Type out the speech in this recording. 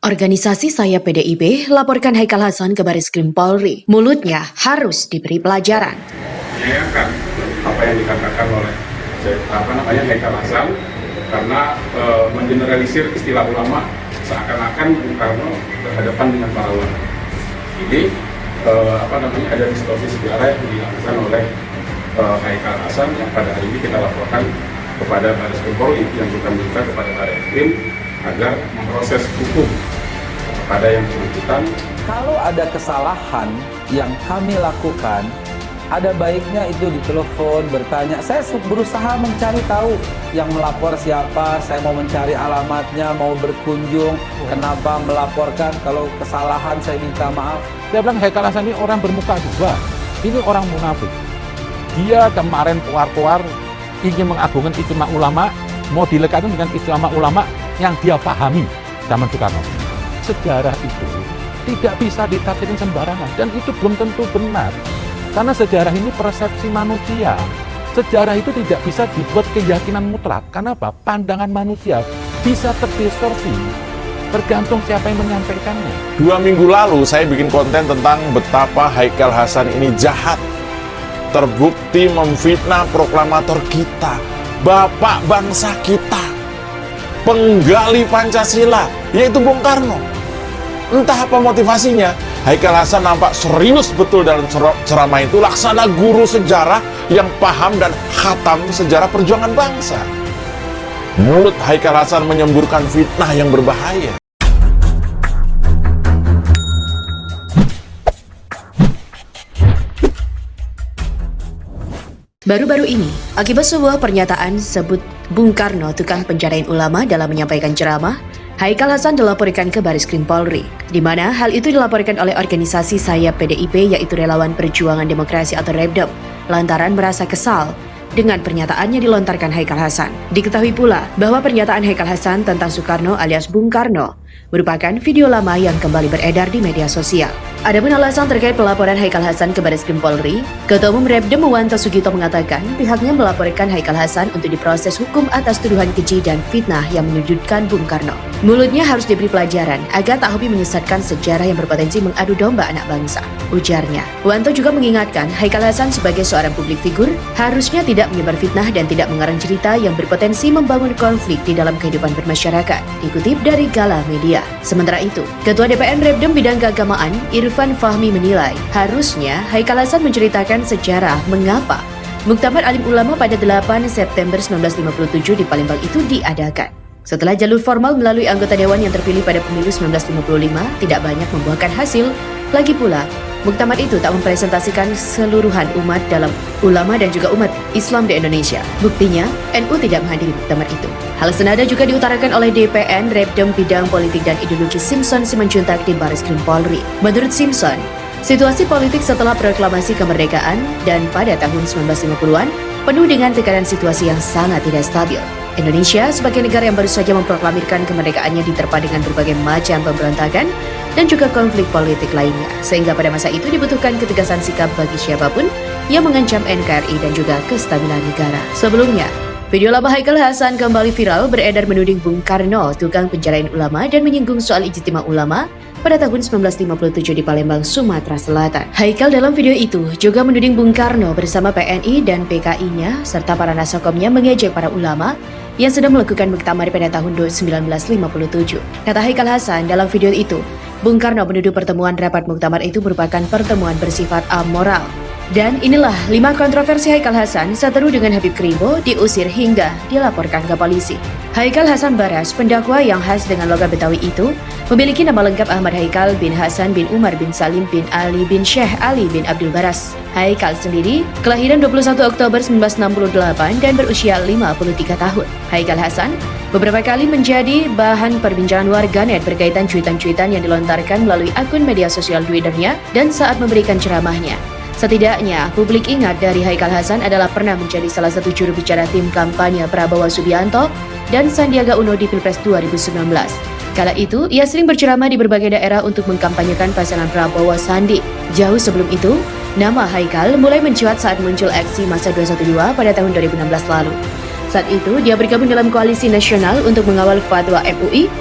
Organisasi Sayap PDIP laporkan Haikal Hasan ke Bareskrim Polri. Mulutnya harus diberi pelajaran. Menyayangkan apa yang dikatakan oleh Haikal Hasan karena mengeneralisir istilah ulama seakan-akan Bung Karno berhadapan dengan para ulama. Ini ada distorsi sejarah yang dilakukan oleh Haikal Hasan yang pada hari ini kita laporkan kepada Bareskrim Polri, yang kita minta kepada Bareskrim agar memproses hukum kepada yang bersangkutan. Kalau ada kesalahan yang kami lakukan, ada baiknya itu ditelepon, bertanya. Saya berusaha mencari tahu yang melapor siapa, saya mau mencari alamatnya, mau berkunjung, kenapa melaporkan, kalau kesalahan saya minta maaf. Dia bilang Haikal Hasan ini orang bermuka dua, ini orang munafik. Dia kemarin keluar ingin mengagungkan istimewa ulama, mau dilekatkan dengan istimewa ulama yang dia pahami zaman Soekarno. Sejarah itu tidak bisa ditafsirkan sembarangan dan itu belum tentu benar. Karena sejarah ini persepsi manusia. Sejarah itu tidak bisa dibuat keyakinan mutlak. Karena apa? Pandangan manusia bisa terdistorsi. Tergantung siapa yang menyampaikannya. 2 minggu lalu saya bikin konten tentang betapa Haikal Hasan ini jahat. Terbukti memfitnah proklamator kita, bapak bangsa kita, penggali Pancasila, yaitu Bung Karno. Entah apa motivasinya, Haikal Hasan nampak serius betul dalam ceramah itu, laksana guru sejarah yang paham dan khatam sejarah perjuangan bangsa. Mulut Haikal Hasan menyemburkan fitnah yang berbahaya. Baru-baru ini, akibat sebuah pernyataan sebut Bung Karno tukang penjarain ulama dalam menyampaikan ceramah, Haikal Hasan dilaporkan ke Bareskrim Polri, di mana hal itu dilaporkan oleh organisasi Sayap PDIP yaitu Relawan Perjuangan Demokrasi atau REPDEM, lantaran merasa kesal dengan pernyataan yang dilontarkan Haikal Hasan. Diketahui pula bahwa pernyataan Haikal Hasan tentang Soekarno alias Bung Karno merupakan video lama yang kembali beredar di media sosial. Adapun alasan terkait pelaporan Haikal Hasan ke Bareskrim Polri, Ketua Umum REPDEM Muwanto Sugito mengatakan pihaknya melaporkan Haikal Hasan untuk diproses hukum atas tuduhan keji dan fitnah yang menyudutkan Bung Karno. Mulutnya harus diberi pelajaran agar tak hobi menyesatkan sejarah yang berpotensi mengadu domba anak bangsa, ujarnya. Muwanto juga mengingatkan Haikal Hasan sebagai seorang publik figur harusnya tidak menyebar fitnah dan tidak mengarang cerita yang berpotensi membangun konflik di dalam kehidupan bermasyarakat, dikutip dari Gala Media. Sementara itu, Ketua DPN REPDEM Bidang Keagamaan Irfan Fahmi menilai harusnya Haikal Hasan menceritakan sejarah mengapa Muktamar Alim Ulama pada 8 September 1957 di Palembang itu diadakan. Setelah jalur formal melalui anggota dewan yang terpilih pada pemilu 1955 tidak banyak membuahkan hasil, lagi pula muktamar itu tak mempresentasikan seluruhan umat dalam ulama dan juga umat Islam di Indonesia. Buktinya, NU tidak menghadiri muktamar itu. Hal senada juga diutarakan oleh DPN REPDEM Bidang Politik dan Ideologi Simpson Simanjuntak di Bareskrim Polri. Menurut Simpson, situasi politik setelah proklamasi kemerdekaan dan pada tahun 1950-an penuh dengan tekanan situasi yang sangat tidak stabil. Indonesia sebagai negara yang baru saja memproklamirkan kemerdekaannya diterpa dengan berbagai macam pemberontakan dan juga konflik politik lainnya, sehingga pada masa itu dibutuhkan ketegasan sikap bagi siapapun yang mengancam NKRI dan juga kestabilan negara. Sebelumnya, video lama Haikal Hasan kembali viral beredar menuding Bung Karno tukang penjarain ulama dan menyinggung soal ijtima ulama pada tahun 1957 di Palembang, Sumatera Selatan. Haikal dalam video itu juga menuding Bung Karno bersama PNI dan PKI-nya serta para nasokomnya mengejek para ulama yang sedang melakukan muktamar pada tahun 1957. Kata Haikal Hasan dalam video itu, Bung Karno menuduh pertemuan rapat muktamar itu merupakan pertemuan bersifat amoral. Dan inilah 5 kontroversi Haikal Hasan seteru dengan Habib Kribo diusir hingga dilaporkan ke polisi. Haikal Hasan Baras, pendakwa yang khas dengan logat Betawi itu, memiliki nama lengkap Ahmad Haikal bin Hasan bin Umar bin Salim bin Ali bin Syekh Ali bin Abdul Baras. Haikal sendiri kelahiran 21 Oktober 1968 dan berusia 53 tahun. Haikal Hasan beberapa kali menjadi bahan perbincangan warganet berkaitan cuitan-cuitan yang dilontarkan melalui akun media sosial Twitternya dan saat memberikan ceramahnya. Setidaknya, publik ingat dari Haikal Hasan adalah pernah menjadi salah satu juru bicara tim kampanye Prabowo Subianto dan Sandiaga Uno di Pilpres 2019. Kala itu, ia sering berceramah di berbagai daerah untuk mengkampanyekan pasangan Prabowo Sandi. Jauh sebelum itu, nama Haikal mulai mencuat saat muncul aksi Masa 212 pada tahun 2016 lalu. Saat itu, dia bergabung dalam koalisi nasional untuk mengawal fatwa MUI